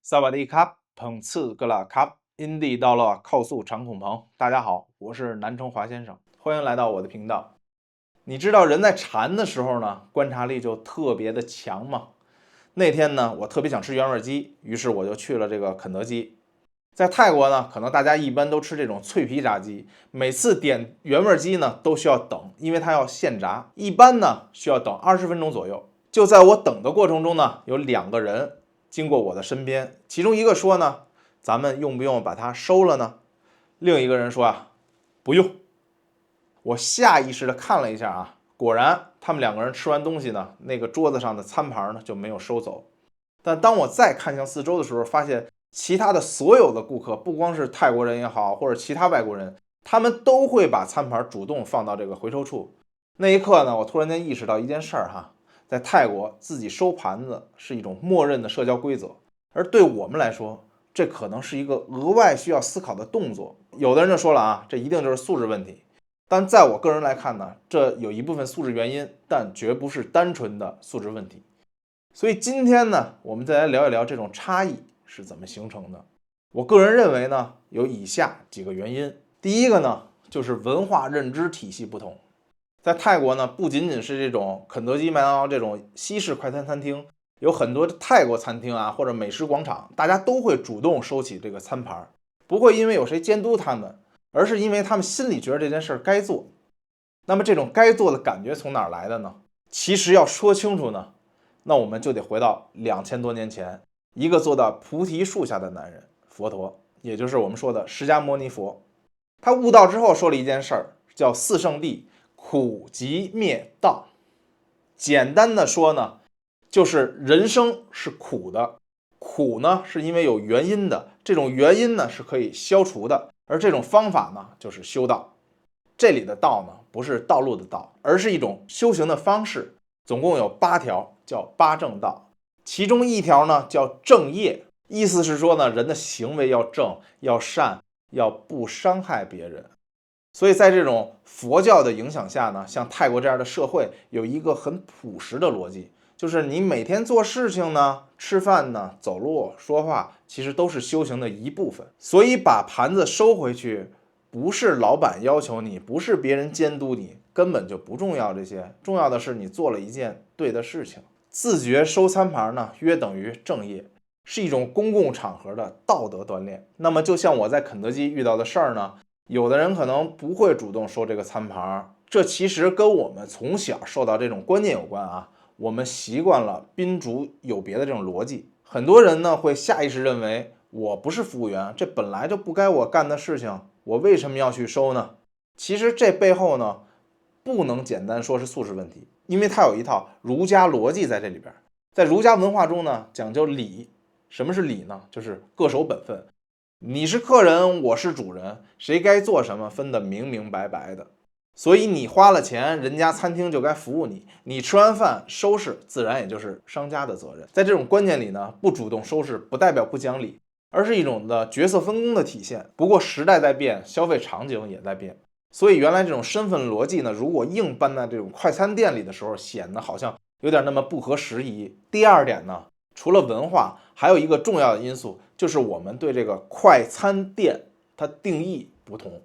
萨瓦迪卡，捧次格拉卡，印地到了靠速长孔棚。大家好，我是南城华先生，欢迎来到我的频道。你知道人在馋的时候呢，观察力就特别的强吗？那天呢，我特别想吃原味鸡，于是我就去了这个肯德基。在泰国呢，可能大家一般都吃这种脆皮炸鸡，每次点原味鸡呢都需要等，因为它要现炸，一般呢需要等20分钟左右。就在我等的过程中呢，有2个人经过我的身边，其中一个说呢，咱们用不用把它收了呢？另一个人说啊，不用。我下意识的看了一下啊，果然他们2个人吃完东西呢，那个桌子上的餐盘呢就没有收走。但当我再看向四周的时候，发现其他的所有的顾客，不光是泰国人也好，或者其他外国人，他们都会把餐盘主动放到这个回收处。那一刻呢，我突然间意识到一件事儿哈，在泰国自己收盘子是一种默认的社交规则，而对我们来说，这可能是一个额外需要思考的动作。有的人就说了啊，这一定就是素质问题。但在我个人来看呢，这有一部分素质原因，但绝不是单纯的素质问题。所以今天呢，我们再来聊一聊这种差异是怎么形成的。我个人认为呢，有以下几个原因。第一个呢，就是文化认知体系不同。在泰国呢，不仅仅是这种肯德基、麦当劳这种西式快餐餐厅，有很多泰国餐厅啊，或者美食广场，大家都会主动收起这个餐盘，不会因为有谁监督他们，而是因为他们心里觉得这件事该做。那么这种该做的感觉从哪儿来的呢？其实要说清楚呢，那我们就得回到2000多年前，一个坐到菩提树下的男人佛陀，也就是我们说的释迦牟尼佛。他悟道之后说了一件事儿，叫四圣谛，苦集灭道。简单的说呢，就是人生是苦的，苦呢是因为有原因的，这种原因呢是可以消除的，而这种方法呢就是修道。这里的道呢不是道路的道，而是一种修行的方式，总共有8条，叫八正道。其中一条呢叫正业，意思是说呢，人的行为要正，要善，要不伤害别人。所以在这种佛教的影响下呢，像泰国这样的社会有一个很朴实的逻辑，就是你每天做事情呢、吃饭呢、走路、说话，其实都是修行的一部分。所以把盘子收回去，不是老板要求你，不是别人监督你，根本就不重要。这些重要的是你做了一件对的事情。自觉收餐盘呢，约等于正业，是一种公共场合的道德锻炼。那么就像我在肯德基遇到的事儿呢，有的人可能不会主动收这个餐盘，这其实跟我们从小受到这种观念有关啊。我们习惯了宾主有别的这种逻辑，很多人呢会下意识认为我不是服务员，这本来就不该我干的事情，我为什么要去收呢？其实这背后呢，不能简单说是素质问题，因为它有一套儒家逻辑在这里边。在儒家文化中呢，讲究礼。什么是礼呢？就是各守本分。你是客人，我是主人，谁该做什么分得明明白白的。所以你花了钱，人家餐厅就该服务你。你吃完饭收拾，自然也就是商家的责任。在这种观念里呢，不主动收拾不代表不讲理，而是一种的角色分工的体现。不过时代在变，消费场景也在变，所以原来这种身份逻辑呢，如果硬搬在这种快餐店里的时候，显得好像有点那么不合时宜。第二点呢，除了文化，还有一个重要的因素，就是我们对这个快餐店它定义不同。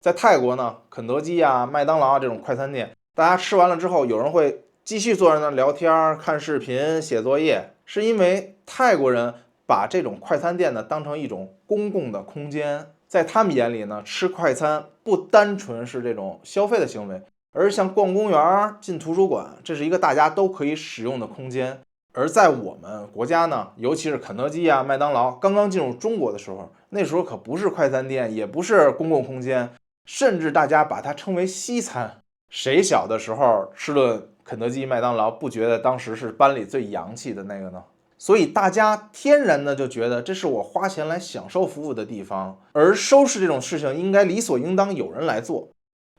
在泰国呢，肯德基啊、麦当劳啊这种快餐店，大家吃完了之后，有人会继续坐在那聊天、看视频、写作业，是因为泰国人把这种快餐店呢当成一种公共的空间，在他们眼里呢，吃快餐不单纯是这种消费的行为，而是像逛公园、进图书馆，这是一个大家都可以使用的空间。而在我们国家呢，尤其是肯德基啊、麦当劳刚刚进入中国的时候，那时候可不是快餐店，也不是公共空间，甚至大家把它称为西餐。谁小的时候吃了肯德基、麦当劳，不觉得当时是班里最洋气的那个呢？所以大家天然的就觉得这是我花钱来享受服务的地方，而收拾这种事情应该理所应当有人来做。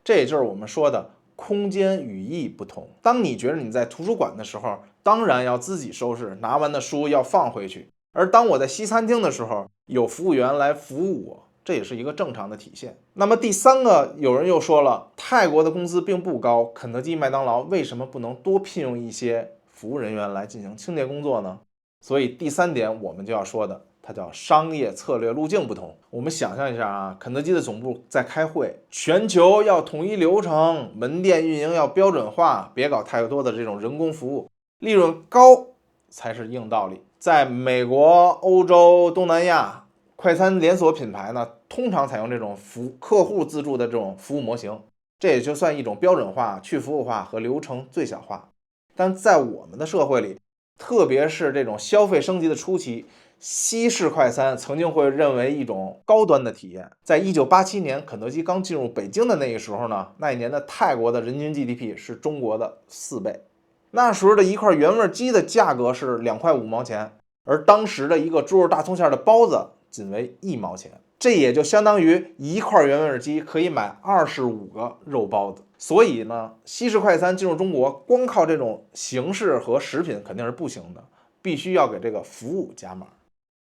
这也就是我们说的空间语义不同。当你觉得你在图书馆的时候，当然要自己收拾，拿完的书要放回去。而当我在西餐厅的时候，有服务员来服务我，这也是一个正常的体现。那么第三个，有人又说了，泰国的工资并不高，肯德基、麦当劳为什么不能多聘用一些服务人员来进行清洁工作呢？所以第3点我们就要说的，它叫商业策略路径不同。我们想象一下啊，肯德基的总部在开会，全球要统一流程，门店运营要标准化，别搞太多的这种人工服务，利润高才是硬道理。在美国、欧洲、东南亚，快餐连锁品牌呢，通常采用这种客户自助的这种服务模型，这也就算一种标准化、去服务化和流程最小化。但在我们的社会里，特别是这种消费升级的初期，西式快餐曾经会认为一种高端的体验。在1987年肯德基刚进入北京的那个时候呢，那一年的泰国的人均 GDP 是中国的4倍。那时候的一块原味鸡的价格是2块5毛钱，而当时的一个猪肉大葱馅的包子仅为1毛钱，这也就相当于一块原味鸡可以买25个肉包子。所以呢，西式快餐进入中国，光靠这种形式和食品肯定是不行的，必须要给这个服务加码。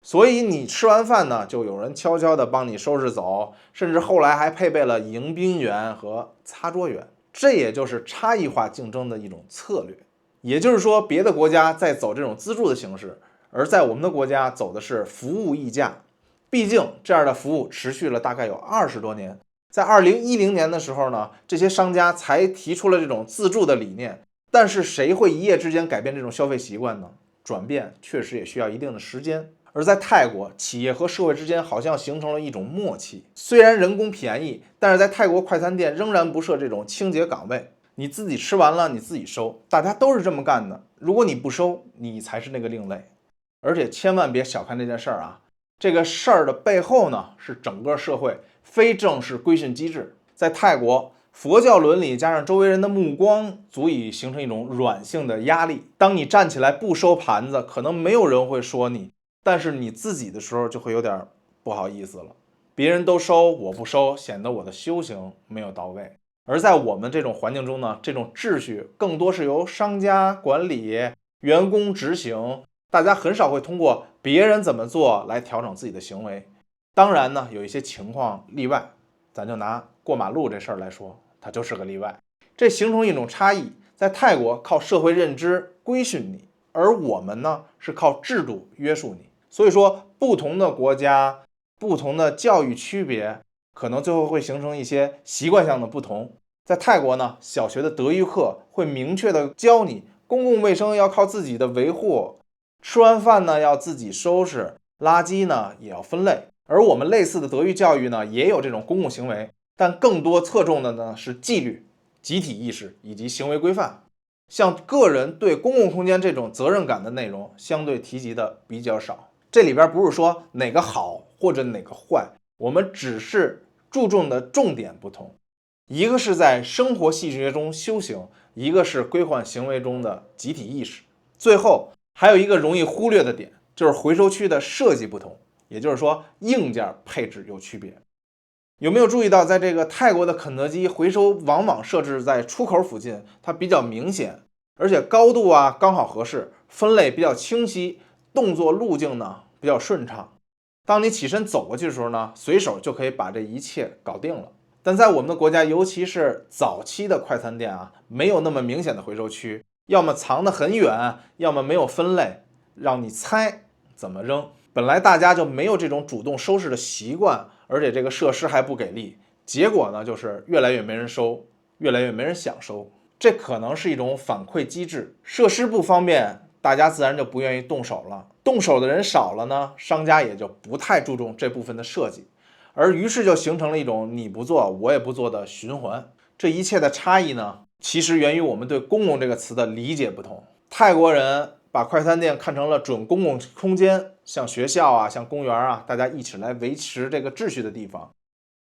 所以你吃完饭呢，就有人悄悄的帮你收拾走，甚至后来还配备了迎宾员和擦桌员，这也就是差异化竞争的一种策略。也就是说，别的国家在走这种资助的形式，而在我们的国家走的是服务溢价。毕竟这样的服务持续了大概有20多年，在2010年的时候呢，这些商家才提出了这种自助的理念。但是谁会一夜之间改变这种消费习惯呢？转变确实也需要一定的时间。而在泰国，企业和社会之间好像形成了一种默契，虽然人工便宜，但是在泰国快餐店仍然不设这种清洁岗位，你自己吃完了你自己收，大家都是这么干的。如果你不收，你才是那个另类。而且千万别小看这件事儿啊，这个事儿的背后呢，是整个社会非正式规训机制。在泰国，佛教伦理加上周围人的目光，足以形成一种软性的压力。当你站起来不收盘子，可能没有人会说你，但是你自己的时候就会有点不好意思了。别人都收，我不收，显得我的修行没有到位。而在我们这种环境中呢，这种秩序更多是由商家管理、员工执行，大家很少会通过别人怎么做来调整自己的行为。当然呢，有一些情况例外，咱就拿过马路这事儿来说，它就是个例外。这形成一种差异，在泰国靠社会认知规训你，而我们呢是靠制度约束你。所以说，不同的国家、不同的教育区别，可能最后会形成一些习惯上的不同。在泰国呢，小学的德育课会明确的教你，公共卫生要靠自己的维护，吃完饭呢要自己收拾，垃圾呢也要分类。而我们类似的德育教育呢，也有这种公共行为，但更多侧重的呢是纪律、集体意识以及行为规范。像个人对公共空间这种责任感的内容，相对提及的比较少。这里边不是说哪个好或者哪个坏，我们只是注重的重点不同。一个是在生活细节中修行，一个是规范行为中的集体意识。最后还有一个容易忽略的点，就是回收区的设计不同，也就是说硬件配置有区别。有没有注意到，在这个泰国的肯德基回收往往设置在出口附近，它比较明显，而且高度啊刚好合适，分类比较清晰，动作路径呢比较顺畅。当你起身走过去的时候呢，随手就可以把这一切搞定了。但在我们的国家，尤其是早期的快餐店啊，没有那么明显的回收区，要么藏得很远，要么没有分类，让你猜怎么扔。本来大家就没有这种主动收拾的习惯，而且这个设施还不给力，结果呢就是越来越没人收，越来越没人想收。这可能是一种反馈机制，设施不方便，大家自然就不愿意动手了，动手的人少了呢，商家也就不太注重这部分的设计，而于是就形成了一种你不做我也不做的循环。这一切的差异呢，其实源于我们对公共这个词的理解不同。泰国人把快餐店看成了准公共空间，像学校啊，像公园啊，大家一起来维持这个秩序的地方。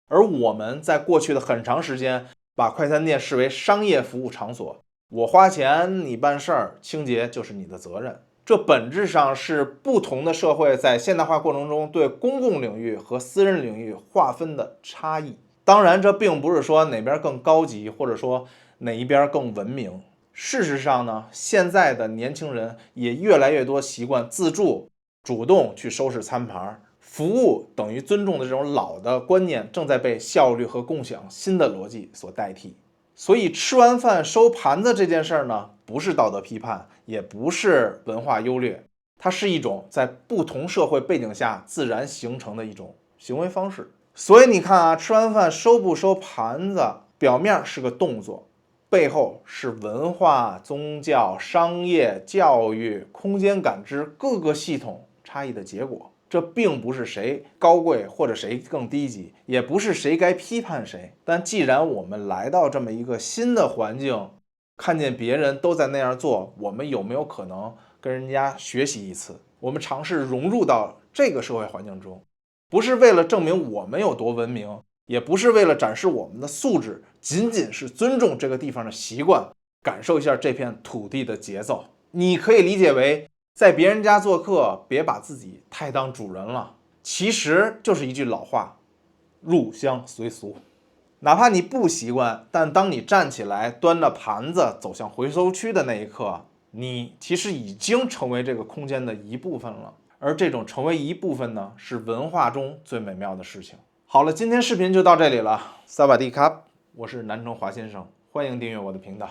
而我们在过去的很长时间，把快餐店视为商业服务场所，我花钱你办事儿，清洁就是你的责任。这本质上是不同的社会在现代化过程中对公共领域和私人领域划分的差异。当然，这并不是说哪边更高级，或者说哪一边更文明。事实上呢，现在的年轻人也越来越多习惯自助，主动去收拾餐盘。服务等于尊重的这种老的观念正在被效率和共享新的逻辑所代替。所以吃完饭收盘子这件事儿呢，不是道德批判，也不是文化优劣，它是一种在不同社会背景下自然形成的一种行为方式。所以你看啊，吃完饭收不收盘子，表面是个动作，背后是文化、宗教、商业、教育、空间感知各个系统差异的结果。这并不是谁高贵或者谁更低级，也不是谁该批判谁。但既然我们来到这么一个新的环境，看见别人都在那样做，我们有没有可能跟人家学习一次？我们尝试融入到这个社会环境中，不是为了证明我们有多文明，也不是为了展示我们的素质，仅仅是尊重这个地方的习惯，感受一下这片土地的节奏。你可以理解为，在别人家做客，别把自己太当主人了。其实就是一句老话，入乡随俗。哪怕你不习惯，但当你站起来端着盘子走向回收区的那一刻，你其实已经成为这个空间的一部分了。而这种成为一部分呢，是文化中最美妙的事情。好了，今天视频就到这里了，萨瓦迪卡，我是南城华先生，欢迎订阅我的频道。